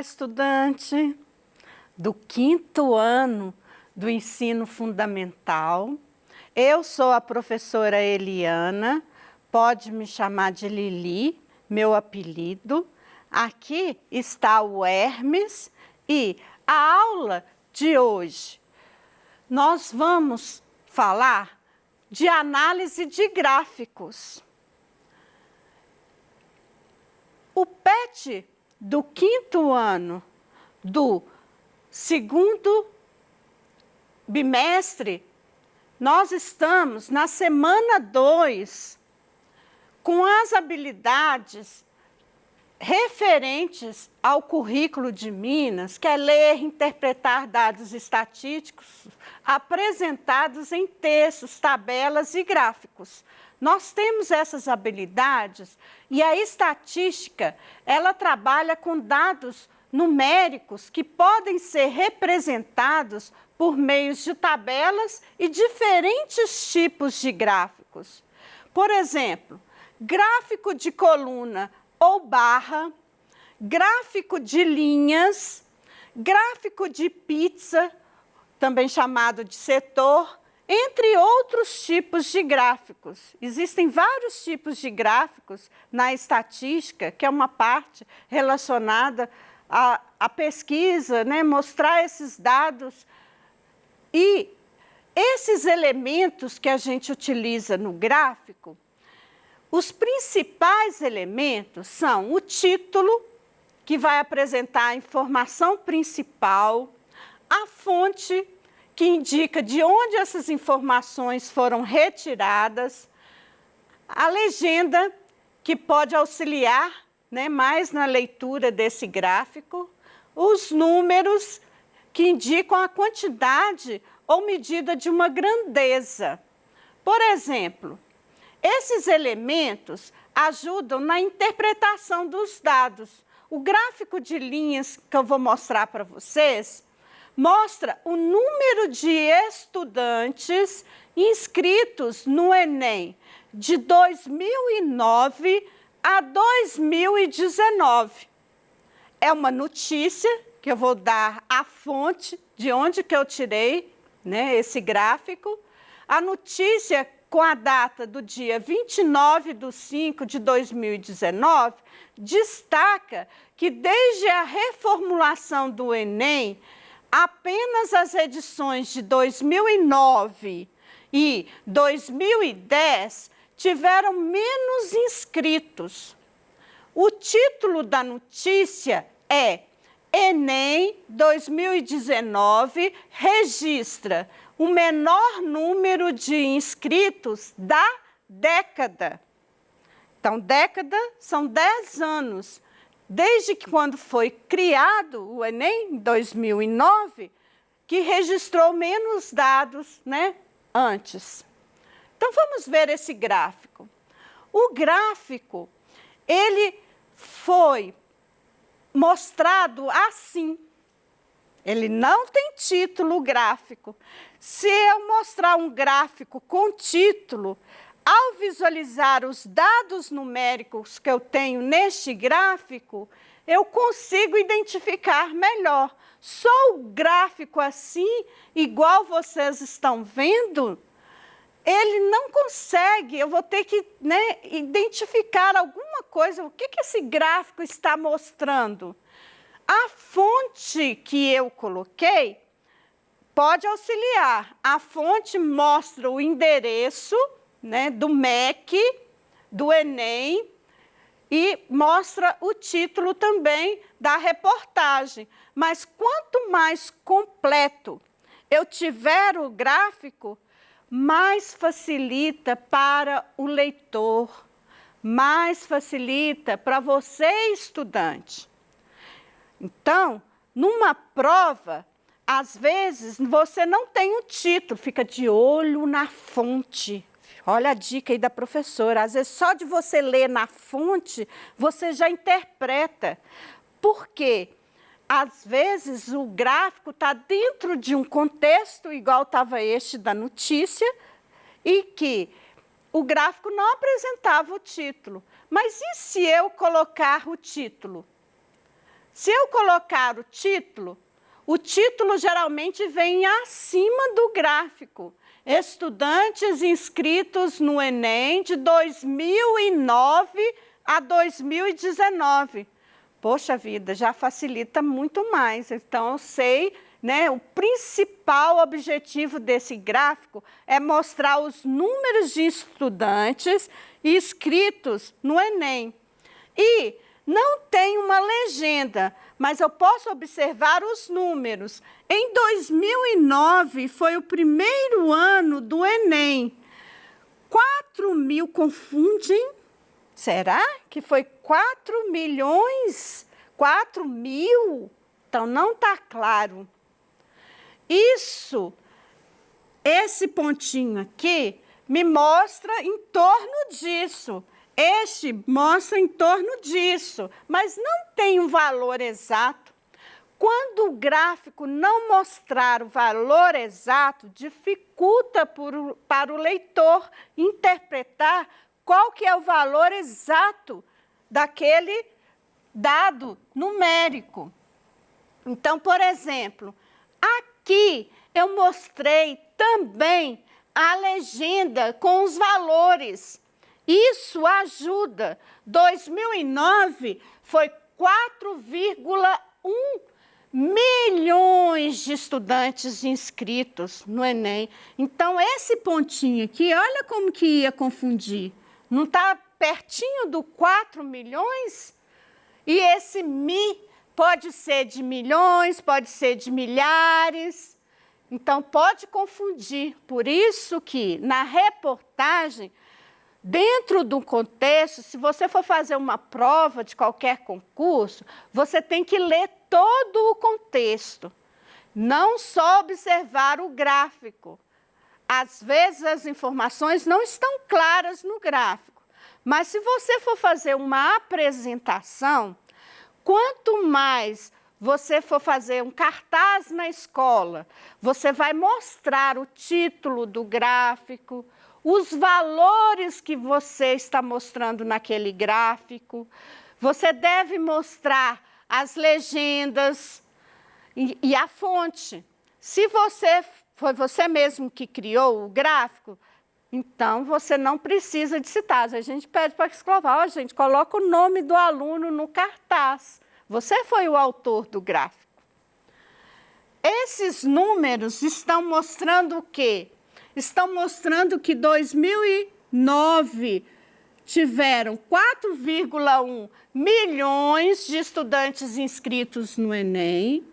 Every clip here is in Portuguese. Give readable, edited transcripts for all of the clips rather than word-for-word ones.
estudante do 5º ano do ensino fundamental. Eu sou a professora Eliana, pode me chamar de Lili, meu apelido. Aqui está o Hermes e a aula de hoje nós vamos falar de análise de gráficos. O PET do 5º ano do 2º bimestre, nós estamos na semana 2 com as habilidades referentes ao currículo de Minas, que é ler, interpretar dados estatísticos apresentados em textos, tabelas e gráficos. Nós temos essas habilidades e a estatística, ela trabalha com dados numéricos que podem ser representados por meios de tabelas e diferentes tipos de gráficos. Por exemplo, gráfico de coluna ou barra, gráfico de linhas, gráfico de pizza, também chamado de setor, entre outros tipos de gráficos. Existem vários tipos de gráficos na estatística, que é uma parte relacionada à pesquisa, né? Mostrar esses dados. E esses elementos que a gente utiliza no gráfico, os principais elementos são o título, que vai apresentar a informação principal, a fonte, que indica de onde essas informações foram retiradas, a legenda, que pode auxiliar, né, mais na leitura desse gráfico, os números, que indicam a quantidade ou medida de uma grandeza. Por exemplo, esses elementos ajudam na interpretação dos dados. O gráfico de linhas que eu vou mostrar para vocês mostra o número de estudantes inscritos no Enem de 2009 a 2019. É uma notícia que eu vou dar a fonte de onde que eu tirei, né, esse gráfico. A notícia com a data do dia 29/5/2019 destaca que desde a reformulação do Enem, apenas as edições de 2009 e 2010 tiveram menos inscritos. O título da notícia é Enem 2019 registra o menor número de inscritos da década. Então, década são 10 anos. Desde que quando foi criado o Enem, em 2009, que registrou menos dados, né, antes. Então, vamos ver esse gráfico. O gráfico, ele foi mostrado assim. Ele não tem título gráfico. Se eu mostrar um gráfico com título, ao visualizar os dados numéricos que eu tenho neste gráfico, eu consigo identificar melhor. Só o gráfico assim, igual vocês estão vendo, ele não consegue, eu vou ter que, né, identificar alguma coisa. O que esse gráfico está mostrando? A fonte que eu coloquei pode auxiliar. A fonte mostra o endereço, né, do MEC, do Enem, e mostra o título também da reportagem. Mas quanto mais completo eu tiver o gráfico, mais facilita para o leitor, mais facilita para você, estudante. Então, numa prova, às vezes você não tem o título, fica de olho na fonte. Olha a dica aí da professora, às vezes só de você ler na fonte, você já interpreta. Por quê? Às vezes o gráfico está dentro de um contexto, igual estava este da notícia, e que o gráfico não apresentava o título. Mas e se eu colocar o título? Se eu colocar o título geralmente vem acima do gráfico. Estudantes inscritos no Enem de 2009 a 2019. Poxa vida, já facilita muito mais. Então, eu sei, né, o principal objetivo desse gráfico é mostrar os números de estudantes inscritos no Enem. E não tem uma legenda, mas eu posso observar os números. Em 2009 foi o primeiro ano do Enem. 4.000 confundem? Será que foi 4 milhões? 4.000? Então, não está claro. Esse pontinho aqui me mostra em torno disso. Este mostra em torno disso, mas não tem um valor exato. Quando o gráfico não mostrar o valor exato, dificulta para o leitor interpretar qual que é o valor exato daquele dado numérico. Então, por exemplo, aqui eu mostrei também a legenda com os valores. Isso ajuda. 2009 foi 4,1 milhões de estudantes inscritos no Enem. Então, esse pontinho aqui, olha como que ia confundir. Não está pertinho do 4 milhões? E esse mi pode ser de milhões, pode ser de milhares. Então, pode confundir. Por isso que, na reportagem, dentro do contexto, se você for fazer uma prova de qualquer concurso, você tem que ler todo o contexto, não só observar o gráfico. Às vezes as informações não estão claras no gráfico, mas se você for fazer uma apresentação, quanto mais você for fazer um cartaz na escola, você vai mostrar o título do gráfico, os valores que você está mostrando naquele gráfico. Você deve mostrar as legendas e a fonte. Se foi você mesmo que criou o gráfico, então você não precisa de citar. A gente pede para a escola, gente, coloca o nome do aluno no cartaz. Você foi o autor do gráfico. Esses números estão mostrando o quê? Estão mostrando que 2009 tiveram 4,1 milhões de estudantes inscritos no Enem.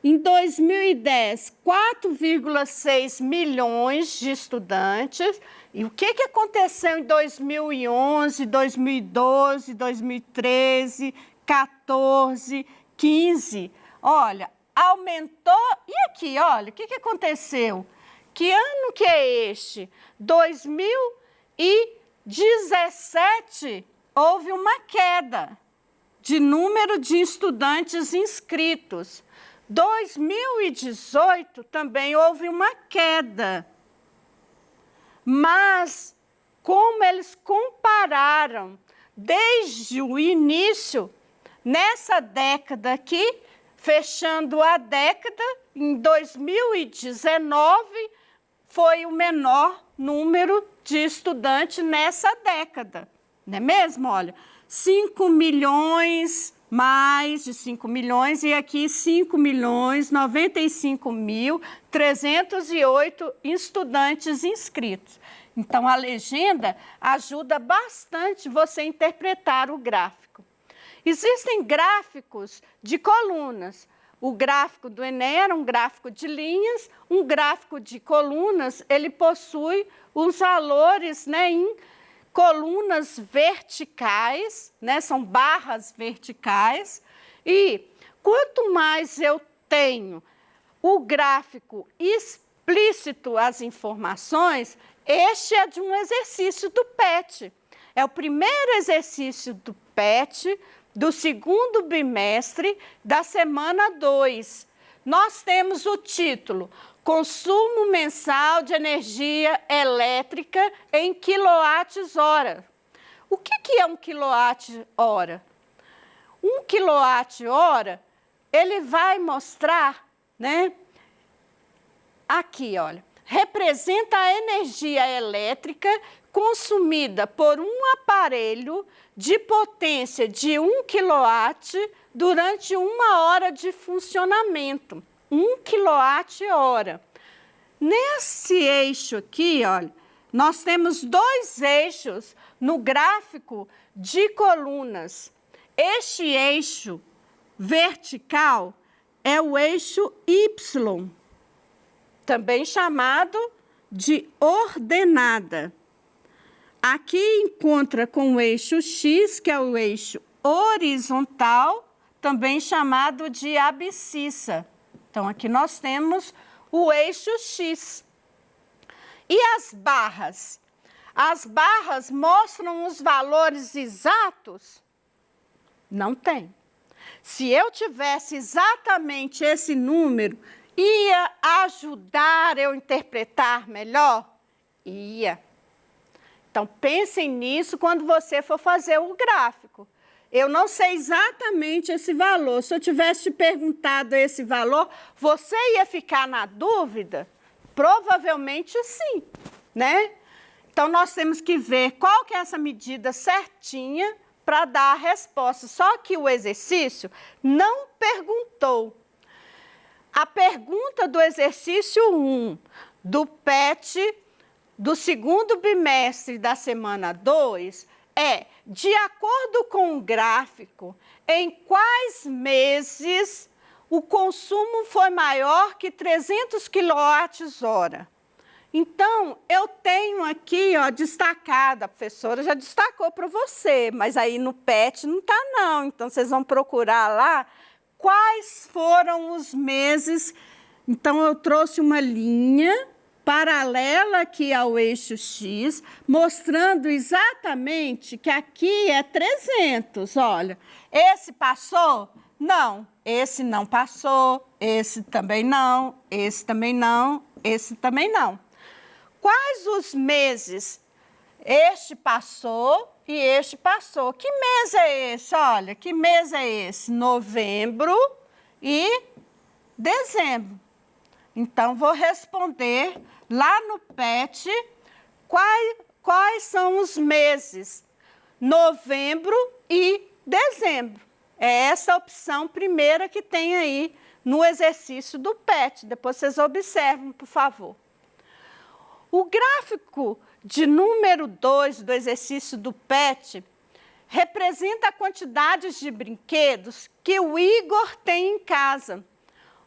Em 2010, 4,6 milhões de estudantes. E o que aconteceu em 2011, 2012, 2013, 14, 15? Olha, aumentou. E aqui, olha, o que aconteceu? Que ano que é este? 2017, houve uma queda de número de estudantes inscritos. 2018 também houve uma queda. Mas, como eles compararam desde o início, nessa década aqui, fechando a década, em 2019, foi o menor número de estudantes nessa década. Não é mesmo? Olha, 5 milhões, mais de 5 milhões, e aqui 5.095.308 estudantes inscritos. Então, a legenda ajuda bastante você a interpretar o gráfico. Existem gráficos de colunas. O gráfico do Enem era um gráfico de linhas, um gráfico de colunas, ele possui os valores, né, em colunas verticais, né, são barras verticais, e quanto mais eu tenho o gráfico explícito as informações, este é de um exercício do PET. É o primeiro exercício do PET, do segundo bimestre da semana 2. Nós temos o título, Consumo mensal de energia elétrica em quilowatts-hora. O que é um quilowatt-hora? 1 kWh, ele vai mostrar, né? Aqui, olha, representa a energia elétrica consumida por um aparelho de potência de 1 kW durante 1 hora de funcionamento. 1 kWh. Nesse eixo aqui, olha, nós temos 2 eixos no gráfico de colunas. Este eixo vertical é o eixo Y, também chamado de ordenada. Aqui encontra com o eixo X, que é o eixo horizontal, também chamado de abscissa. Então, aqui nós temos o eixo X. E as barras? As barras mostram os valores exatos? Não tem. Se eu tivesse exatamente esse número, ia ajudar eu a interpretar melhor? Ia. Então, pensem nisso quando você for fazer o gráfico. Eu não sei exatamente esse valor. Se eu tivesse te perguntado esse valor, você ia ficar na dúvida? Provavelmente sim, né? Então, nós temos que ver qual que é essa medida certinha para dar a resposta. Só que o exercício não perguntou. A pergunta do exercício 1 do PET do segundo bimestre da semana 2 é, de acordo com o gráfico, em quais meses o consumo foi maior que 300 kWh? Então, eu tenho aqui, ó, destacado, a professora já destacou para você, mas aí no PET não está não, então vocês vão procurar lá quais foram os meses. Então, eu trouxe uma linha paralela aqui ao eixo X, mostrando exatamente que aqui é 300, olha. Esse passou? Não. Esse não passou, esse também não, esse também não, esse também não. Quais os meses? Este passou e este passou. Que mês é esse? Olha, que mês é esse? Novembro e dezembro. Então, vou responder lá no PET quais são os meses. Novembro e dezembro. É essa a opção primeira que tem aí no exercício do PET. Depois vocês observam, por favor. O gráfico de número 2 do exercício do PET representa a quantidade de brinquedos que o Igor tem em casa.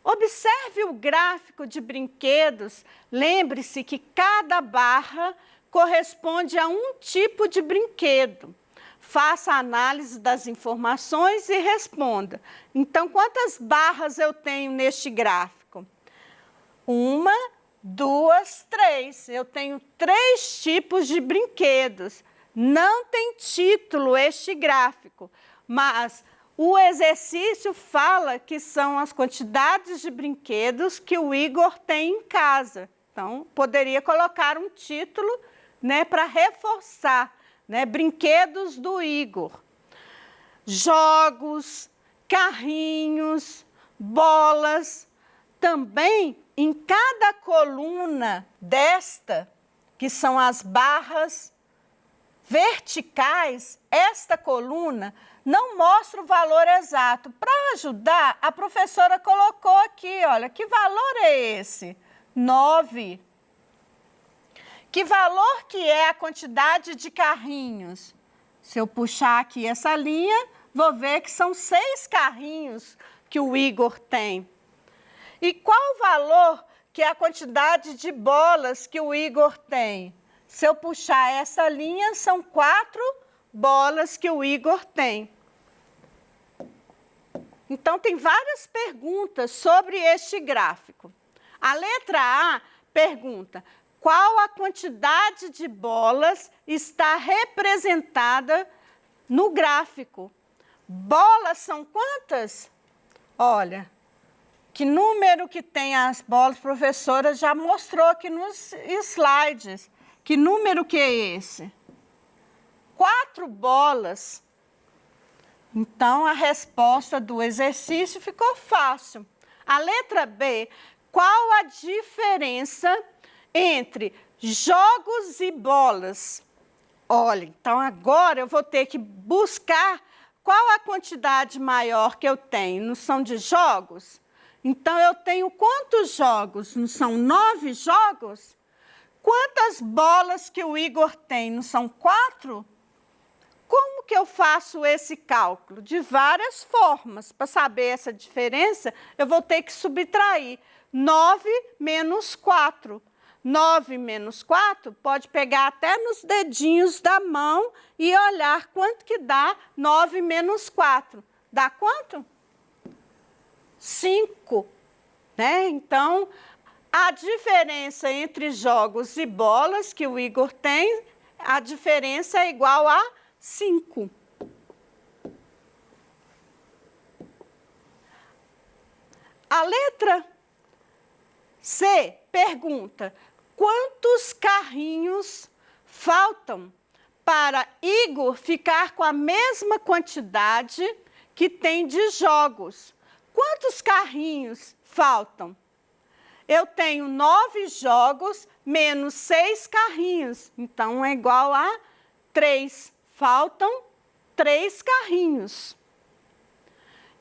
Observe o gráfico de brinquedos. Lembre-se que cada barra corresponde a um tipo de brinquedo. Faça a análise das informações e responda. Então, quantas barras eu tenho neste gráfico? 1, 2, 3. Eu tenho 3 tipos de brinquedos. Não tem título este gráfico, mas o exercício fala que são as quantidades de brinquedos que o Igor tem em casa. Então, poderia colocar um título, né, para reforçar, né, brinquedos do Igor. Jogos, carrinhos, bolas. Também, em cada coluna desta, que são as barras verticais, esta coluna não mostra o valor exato. Para ajudar, a professora colocou aqui, olha, que valor é esse? 9. Que valor que é a quantidade de carrinhos? Se eu puxar aqui essa linha, vou ver que são 6 carrinhos que o Igor tem. E qual o valor que é a quantidade de bolas que o Igor tem? Se eu puxar essa linha, são 4 bolas que o Igor tem. Então, tem várias perguntas sobre este gráfico. A letra A pergunta: qual a quantidade de bolas está representada no gráfico? Bolas são quantas? Olha, que número que tem as bolas, a professora já mostrou aqui nos slides. Que número que é esse? 4 bolas. Então, a resposta do exercício ficou fácil. A letra B, qual a diferença entre jogos e bolas? Olha, então agora eu vou ter que buscar qual a quantidade maior que eu tenho. Não são de jogos? Então, eu tenho quantos jogos? Não são 9 jogos? Quantas bolas que o Igor tem? Não são 4? Como que eu faço esse cálculo? De várias formas. Para saber essa diferença, eu vou ter que subtrair 9 menos 4. 9 menos 4, pode pegar até nos dedinhos da mão e olhar quanto que dá 9 menos 4. Dá quanto? 5, né? Então, a diferença entre jogos e bolas que o Igor tem, a diferença é igual a 5. A letra C pergunta: quantos carrinhos faltam para Igor ficar com a mesma quantidade que tem de jogos? Quantos carrinhos faltam? Eu tenho 9 jogos menos 6 carrinhos, então é igual a 3. Faltam 3 carrinhos.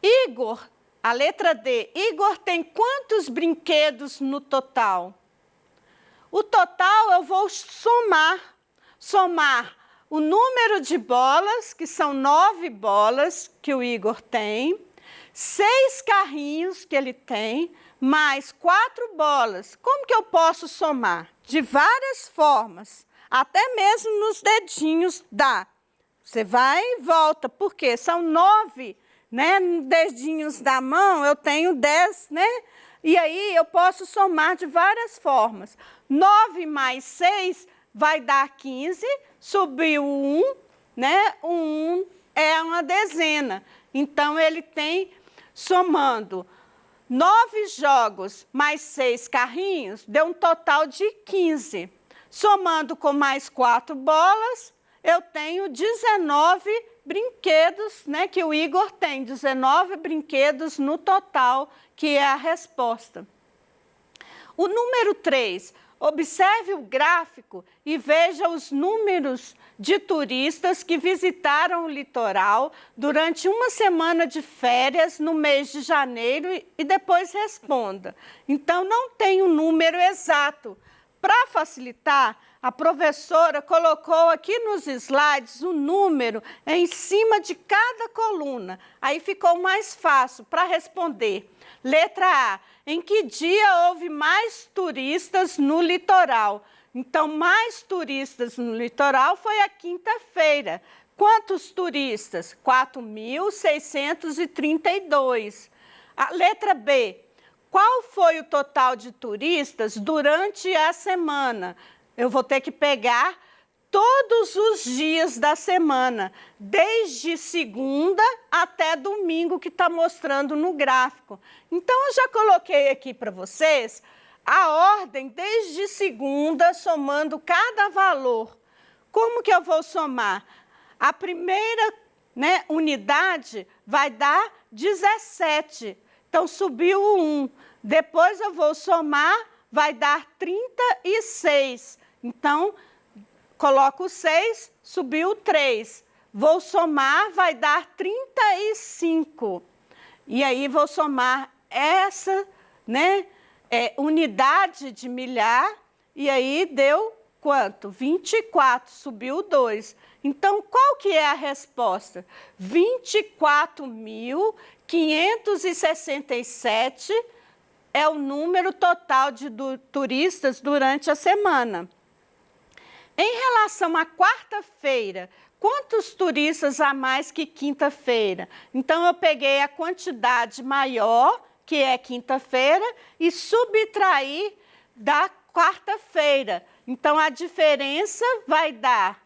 Igor, a letra D, Igor tem quantos brinquedos no total? O total eu vou somar o número de bolas, que são 9 bolas que o Igor tem, 6 carrinhos que ele tem, mais 4 bolas. Como que eu posso somar? De várias formas, até mesmo nos dedinhos dá. Você vai e volta, porque são 9, né? Dedinhos da mão, eu tenho 10, né? E aí eu posso somar de várias formas. 9 mais 6 vai dar 15, subiu 1, né? O 1 é uma dezena. Então, ele tem, somando 9 jogos mais 6 carrinhos, deu um total de 15. Somando com mais 4 bolas, eu tenho 19 brinquedos, né, que o Igor tem, 19 brinquedos no total, que é a resposta. O número 3, observe o gráfico e veja os números de turistas que visitaram o litoral durante uma semana de férias no mês de janeiro e depois responda. Então, não tem um número exato. Para facilitar, a professora colocou aqui nos slides o número em cima de cada coluna. Aí ficou mais fácil para responder. Letra A, em que dia houve mais turistas no litoral? Então, mais turistas no litoral foi a quinta-feira. Quantos turistas? 4.632. A letra B, qual foi o total de turistas durante a semana? Eu vou ter que pegar todos os dias da semana, desde segunda até domingo, que está mostrando no gráfico. Então, eu já coloquei aqui para vocês a ordem desde segunda, somando cada valor. Como que eu vou somar? A primeira, né, unidade vai dar 17. Então, subiu o 1. Depois eu vou somar, vai dar 36. Então, coloco o 6, subiu o 3. Vou somar, vai dar 35. E aí, vou somar essa, né, unidade de milhar, e aí deu quanto? 24, subiu 2. Então, qual que é a resposta? 24.567 é o número total de turistas durante a semana. Em relação à quarta-feira, quantos turistas a mais que quinta-feira? Então, eu peguei a quantidade maior, que é quinta-feira, e subtraí da quarta-feira. Então, a diferença vai dar...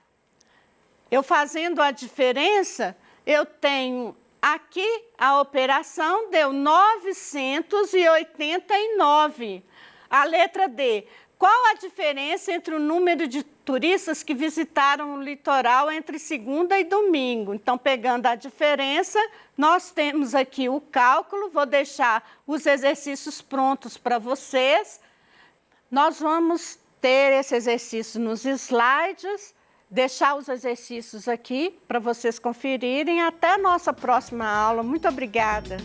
Eu fazendo a diferença, eu tenho aqui a operação, deu 989. A letra D, Qual a diferença entre o número de turistas que visitaram o litoral entre segunda e domingo? Então, pegando a diferença, nós temos aqui o cálculo, vou deixar os exercícios prontos para vocês. Nós vamos ter esse exercício nos slides, deixar os exercícios aqui para vocês conferirem. Até a nossa próxima aula. Muito obrigada.